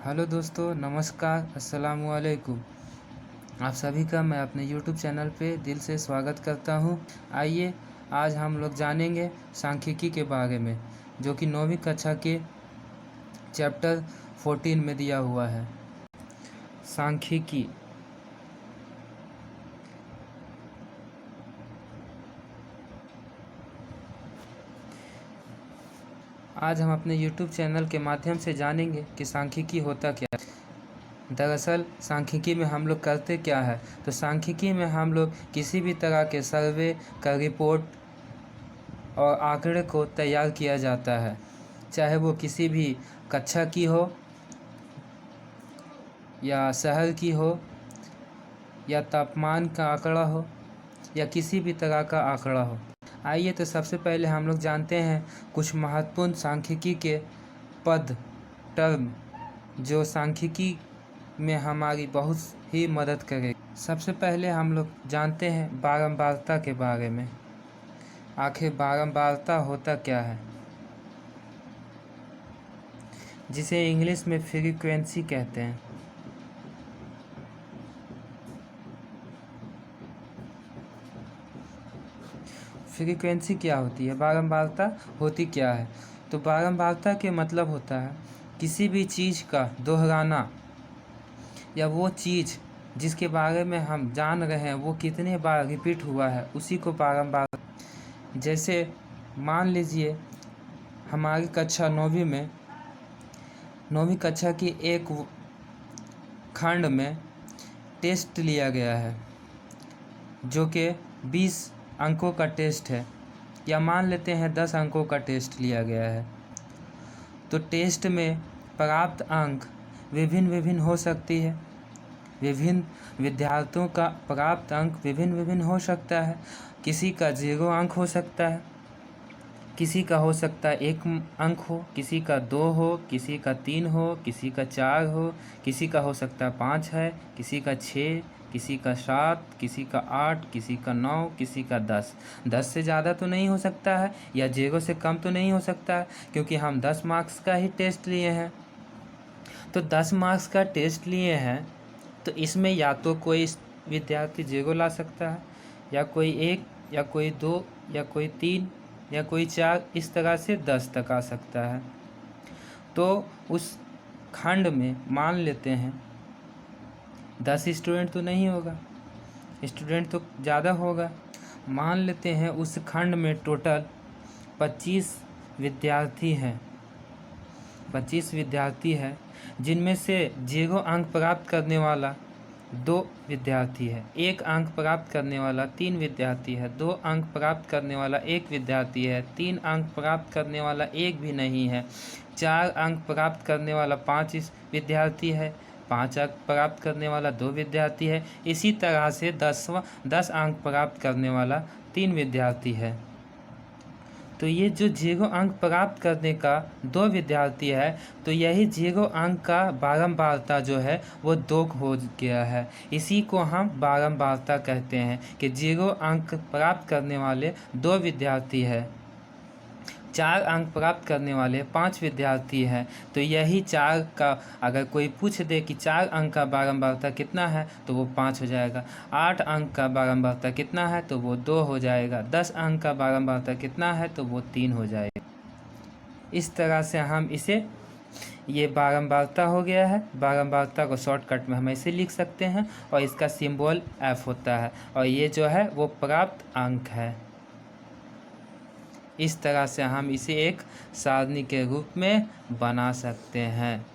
Hello दोस्तों, नमस्कार, अस्सलाम वालेकुम। आप सभी का मैं अपने YouTube चैनल पे दिल से स्वागत करता हूँ। आइए आज हम लोग जानेंगे सांख्यिकी के बारे में, जो कि 9वीं कक्षा के चैप्टर 14 में दिया हुआ है। सांख्यिकी आज हम अपने YouTube चैनल के माध्यम से जानेंगे कि सांख्यिकी होता क्या है। दरअसल सांख्यिकी में हम लोग करते क्या है, तो सांख्यिकी में हम लोग किसी भी तरह के सर्वे का रिपोर्ट और आंकड़े को तैयार किया जाता है, चाहे वो किसी भी कक्षा की हो या शहर की हो या तापमान का आंकड़ा हो या किसी भी तरह का आंकड़ा हो। आइए तो सबसे पहले हम लोग जानते हैं कुछ महत्वपूर्ण सांख्यिकी के पद टर्म जो सांख्यिकी में हमारी बहुत ही मदद करेगी। सबसे पहले हम लोग जानते हैं बारंबारता के बारे में। आखिर बारंबारता होता क्या है, जिसे इंग्लिश में फ्रीक्वेंसी कहते हैं। फ्रीक्वेंसी क्या होती है, बारंबारता होती क्या है? तो बारंबारता के मतलब होता है किसी भी चीज़ का दोहराना, या वो चीज़ जिसके बारे में हम जान रहे हैं वो कितने बार रिपीट हुआ है, उसी को बारंबार। जैसे मान लीजिए हमारी कक्षा 9वीं कक्षा की एक खंड में टेस्ट लिया गया है, जो कि 20 अंकों का टेस्ट है, या मान लेते हैं 10 अंकों का टेस्ट लिया गया है। तो टेस्ट में प्राप्त अंक विभिन्न हो सकती है। विभिन्न विद्यार्थियों का प्राप्त अंक विभिन्न हो सकता है। किसी का 0 अंक हो सकता है, किसी का हो सकता है 1 अंक हो, किसी का 2 हो, किसी का 3 हो, किसी का 4 हो, किसी का हो सकता है 5 है, किसी का 6, किसी का 7, किसी का 8, किसी का 9, किसी का 10। 10 से ज़्यादा तो नहीं हो सकता है, या 0 से कम तो नहीं हो सकता है, क्योंकि हम 10 मार्क्स का ही टेस्ट लिए हैं। तो 10 मार्क्स का टेस्ट लिए हैं, तो इसमें या तो कोई विद्यार्थी 0 ला सकता है, या कोई 1, या कोई 2, या कोई 3, या कोई 4, इस तरह से 10 तक आ सकता है। तो उस खंड में मान लेते हैं 10 स्टूडेंट तो नहीं होगा, स्टूडेंट तो ज़्यादा होगा। मान लेते हैं उस खंड में टोटल 25 विद्यार्थी हैं। 25 विद्यार्थी है, जिनमें से 0 अंक प्राप्त करने वाला 2 विद्यार्थी है, 1 अंक प्राप्त करने वाला 3 विद्यार्थी है, 2 अंक प्राप्त करने वाला 1 विद्यार्थी है, 3 अंक प्राप्त करने वाला 1 भी नहीं है, 4 अंक प्राप्त करने वाला 5 विद्यार्थी है, 5 अंक प्राप्त करने वाला 2 विद्यार्थी है। इसी तरह से 10 अंक प्राप्त करने वाला 3 विद्यार्थी है। तो ये जो 0 अंक प्राप्त करने का 2 विद्यार्थी है, तो यही 0 अंक का बारंबारता जो है वो 2 हो गया है। इसी को हम बारंबारता कहते हैं कि 0 अंक प्राप्त करने वाले 2 विद्यार्थी है, 4 अंक प्राप्त करने वाले 5 विद्यार्थी हैं। तो यही 4 का अगर कोई पूछ दे कि 4 अंक का बारंबारता कितना है, तो वो 5 हो जाएगा। 8 अंक का बारंबारता कितना है, तो वो 2 हो जाएगा। 10 अंक का बारंबारता कितना है, तो वो 3 हो जाएगा। इस तरह से हम इसे, ये बारंबारता हो गया है। बारंबारता को शॉर्टकट में हम ऐसे लिख सकते हैं, और इसका सिंबल F होता है, और ये जो है वो प्राप्त अंक है। इस तरह से हम इसे एक सारणी के रूप में बना सकते हैं।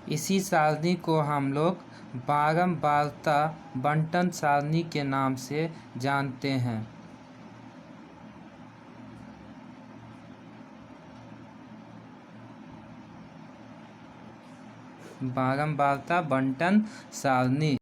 इसी सारणी को हम लोग बारंबारता बंटन सारणी के नाम से जानते हैं। बारंबारता बंटन सारणी।